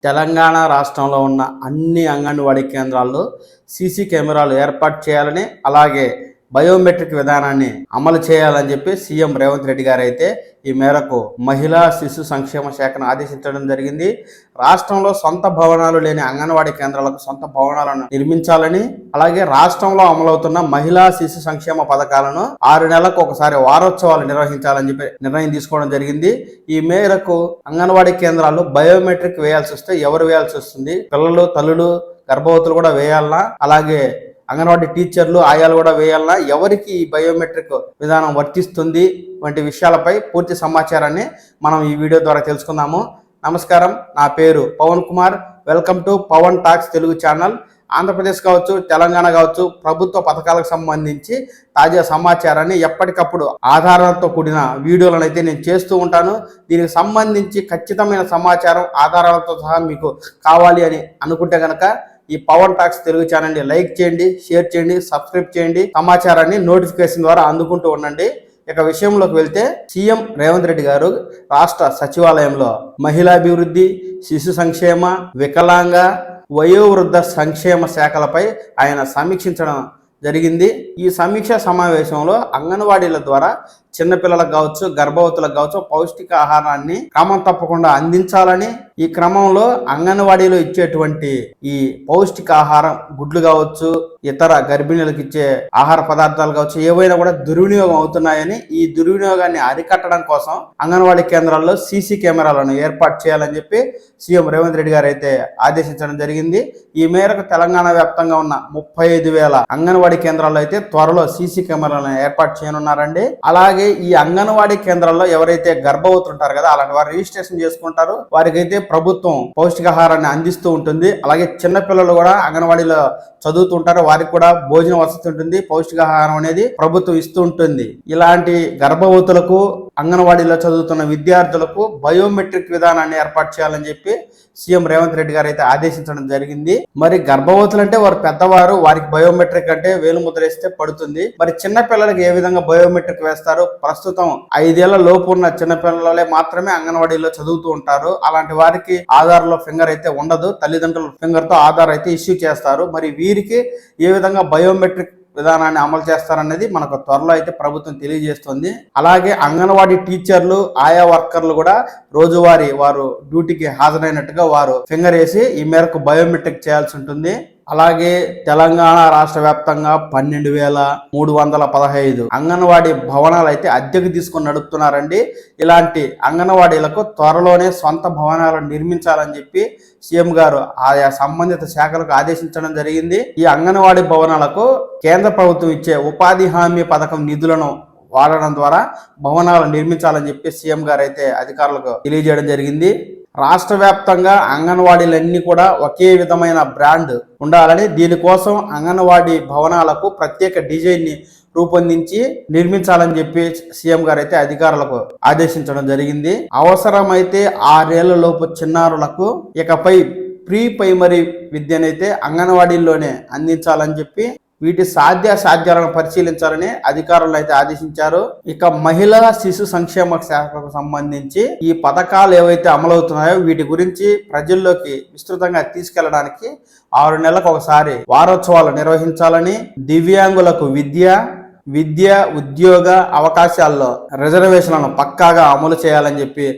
తెలంగాణ రాష్ట్రంలో ఉన్న అన్ని అంగన్వాడీ కేంద్రాల్లో సీసీ కెమెరాలు ఏర్పాటు చేయాలని, అలాగే బయోమెట్రిక్ విధానాన్ని అమలు చేయాలని చెప్పి సీఎం రేవంత్ రెడ్డి గారు అయితే ఈ మేరకు మహిళా శిశు సంక్షేమ శాఖను ఆదేశించడం జరిగింది. రాష్ట్రంలో సొంత భవనాలు లేని అంగన్వాడీ కేంద్రాలకు సొంత భవనాలను నిర్మించాలని, అలాగే రాష్ట్రంలో అమలవుతున్న మహిళా శిశు సంక్షేమ పథకాలను 6 నెలలకు ఒకసారి వారోత్సవాలు నిర్వహించాలని చెప్పి నిర్ణయం తీసుకోవడం జరిగింది. ఈ మేరకు అంగన్వాడీ కేంద్రాల్లో బయోమెట్రిక్ వేయాల్సి వస్తే ఎవరు వేయాల్సి వస్తుంది? పిల్లలు, తల్లులు, గర్భవతులు కూడా వేయాలన్నా, అలాగే అంగన్వాడీ టీచర్లు, ఆయాలు కూడా వేయాలన్నా, ఎవరికి ఈ బయోమెట్రిక్ విధానం వర్తిస్తుంది వంటి విషయాలపై పూర్తి సమాచారాన్ని మనం ఈ వీడియో ద్వారా తెలుసుకుందాము. నమస్కారం, నా పేరు Pavan Kumar. Welcome to Pavan talks Telugu channel. Andhra Pradesh కావచ్చు, తెలంగాణ కావచ్చు, ప్రభుత్వ పథకాలకు సంబంధించి తాజా సమాచారాన్ని ఎప్పటికప్పుడు ఆధారాలతో కూడిన వీడియోలను అయితే నేను చేస్తూ ఉంటాను. దీనికి సంబంధించి ఖచ్చితమైన సమాచారం ఆధారాలతో సహా మీకు కావాలి అని అనుకుంటే కనుక ఈ పవన్ టాక్స్ తెలుగు ఛానల్ని లైక్ చేయండి, షేర్ చేయండి, సబ్స్క్రైబ్ చేయండి. సమాచారాన్ని నోటిఫికేషన్ ద్వారా అందుకుంటూ ఉండండి. ఇక విషయంలోకి వెళ్తే, సీఎం రేవంత్ రెడ్డి గారు రాష్ట్ర సచివాలయంలో మహిళాభివృద్ధి, శిశు సంక్షేమ, వికలాంగ, వయోవృద్ధ సంక్షేమ శాఖలపై ఆయన సమీక్షించడం జరిగింది. ఈ సమీక్ష సమావేశంలో అంగన్వాడీల ద్వారా చిన్నపిల్లలకు కావచ్చు, గర్భవతులకు కావచ్చు పౌష్టికాహారాన్ని క్రమం తప్పకుండా అందించాలని, ఈ క్రమంలో అంగన్వాడీలో ఇచ్చేటువంటి ఈ పౌష్టికాహారం, గుడ్లు కావచ్చు, ఇతర గర్భిణీలకు ఇచ్చే ఆహార పదార్థాలు కావచ్చు, ఏవైనా కూడా దుర్వినియోగం అవుతున్నాయని, ఈ దుర్వినియోగాన్ని అరికట్టడం కోసం అంగన్వాడీ కేంద్రాల్లో సీసీ కెమెరాలను ఏర్పాటు చేయాలని చెప్పి సీఎం రేవంత్ రెడ్డి గారు అయితే ఆదేశించడం జరిగింది. ఈ మేరకు తెలంగాణ వ్యాప్తంగా ఉన్న 35,000 అంగన్వాడీ కేంద్రాల్లో అయితే త్వరలో సీసీ కెమెరాలను ఏర్పాటు చేయనున్నారండి. అలాగే ఈ అంగన్వాడీ కేంద్రాల్లో ఎవరైతే గర్భవతులు ఉంటారు కదా, అలాంటి వారు రిజిస్ట్రేషన్ చేసుకుంటారు. వారికైతే ప్రభుత్వం పౌష్టికాహారాన్ని అందిస్తూ ఉంటుంది. అలాగే చిన్నపిల్లలు కూడా అంగన్వాడీలో చదువుతూ ఉంటారు, వారికి కూడా భోజనం వసతి ఉంటుంది, పౌష్టికాహారం అనేది ప్రభుత్వం ఇస్తూ ఉంటుంది. ఇలాంటి గర్భవతులకు, అంగన్వాడీలో చదువుతున్న విద్యార్థులకు బయోమెట్రిక్ విధానాన్ని ఏర్పాటు చేయాలని చెప్పి సీఎం రేవంత్ రెడ్డి గారు అయితే ఆదేశించడం జరిగింది. మరి గర్భవతులు అంటే వారు పెద్దవారు, వారికి బయోమెట్రిక్ అంటే వేలుముద్ర వేస్తే పడుతుంది. మరి చిన్న పిల్లలకి ఏ విధంగా బయోమెట్రిక్ వేస్తారు? ప్రస్తుతం 5 ఏళ్ల లోపు ఉన్న చిన్నపిల్లలే మాత్రమే అంగన్వాడీలో చదువుతూ ఉంటారు. అలాంటి వారికి ఆధార్ లో ఫింగర్ అయితే ఉండదు, తల్లిదండ్రుల ఫింగర్ తో ఆధార్ అయితే ఇష్యూ చేస్తారు. మరి వీరికి ఏ విధంగా బయోమెట్రిక్ విధానాన్ని అమలు చేస్తారనేది మనకు త్వరలో అయితే ప్రభుత్వం తెలియజేస్తుంది. అలాగే అంగన్వాడీ టీచర్లు, ఆయా వర్కర్లు కూడా రోజువారీ వారు డ్యూటీకి హాజరైనట్టుగా వారు ఫింగర్ వేసి ఈ మేరకు బయోమెట్రిక్ చేయాల్సి ఉంటుంది. అలాగే తెలంగాణ రాష్ట్ర వ్యాప్తంగా 12,315 అంగన్వాడీ భవనాలు అయితే అద్దెకు తీసుకొని నడుపుతున్నారండి. ఇలాంటి అంగన్వాడీలకు త్వరలోనే సొంత భవనాలను నిర్మించాలని చెప్పి సీఎం గారు ఆయా సంబంధిత శాఖలకు ఆదేశించడం జరిగింది. ఈ అంగన్వాడీ భవనాలకు కేంద్ర ప్రభుత్వం ఇచ్చే ఉపాధి హామీ పథకం నిధులను వాడడం ద్వారా భవనాలు నిర్మించాలని చెప్పి సీఎం గారు అయితే అధికారులకు తెలియజేయడం జరిగింది. రాష్ట్ర వ్యాప్తంగా అంగన్వాడీలన్నీ కూడా ఒకే విధమైన బ్రాండ్ ఉండాలని, దీనికోసం అంగన్వాడీ భవనాలకు ప్రత్యేక డిజైన్ ని రూపొందించి నిర్మించాలని చెప్పి సీఎం గారు అయితే అధికారులకు ఆదేశించడం జరిగింది. అవసరమైతే 6 ఏళ్ల లోపు చిన్నారులకు ఇకపై ప్రీ ప్రైమరీ విద్యనైతే అంగన్వాడీల్లోనే అందించాలని చెప్పి, వీటి సాధ్యాలను పరిశీలించాలని అధికారులను అయితే ఆదేశించారు. ఇక మహిళా శిశు సంక్షేమ శాఖకు సంబంధించి ఈ పథకాలు ఏవైతే అమలవుతున్నాయో వీటి గురించి ప్రజల్లోకి విస్తృతంగా తీసుకెళ్లడానికి 6 నెలలకు ఒకసారి వారోత్సవాలు నిర్వహించాలని, దివ్యాంగులకు విద్య, ఉద్యోగ అవకాశాల్లో రిజర్వేషన్లను పక్కాగా అమలు చేయాలని చెప్పి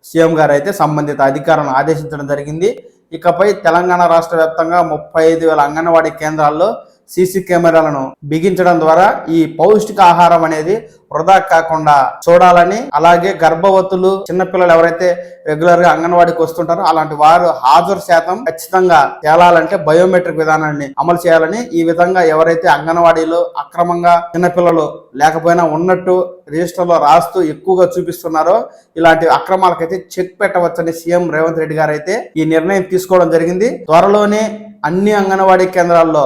సీఎం గారు అయితే సంబంధిత అధికారులను ఆదేశించడం జరిగింది. ఇకపై తెలంగాణ రాష్ట్ర వ్యాప్తంగా 35,000 అంగన్వాడీ కేంద్రాల్లో సీసీ కెమెరాలను బిగించడం ద్వారా ఈ పౌష్టికాహారం అనేది వృధా కాకుండా చూడాలని, అలాగే గర్భవతులు, చిన్నపిల్లలు ఎవరైతే రెగ్యులర్ గా అంగన్వాడీకి వస్తుంటారో అలాంటి వారు హాజరు శాతం ఖచ్చితంగా తేలాలంటే బయోమెట్రిక్ విధానాన్ని అమలు చేయాలని, ఈ విధంగా ఎవరైతే అంగన్వాడీలో అక్రమంగా చిన్నపిల్లలు లేకపోయినా ఉన్నట్టు రిజిస్టర్లో రాస్తూ ఎక్కువగా చూపిస్తున్నారో ఇలాంటి అక్రమాలకైతే చెక్ పెట్టవచ్చని సీఎం రేవంత్ రెడ్డి గారు అయితే ఈ నిర్ణయం తీసుకోవడం జరిగింది. త్వరలోనే అన్ని అంగన్వాడీ కేంద్రాల్లో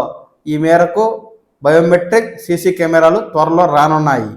ఈ మేరకు బయోమెట్రిక్ సీసీ కెమెరాలు త్వరలో రానున్నాయి.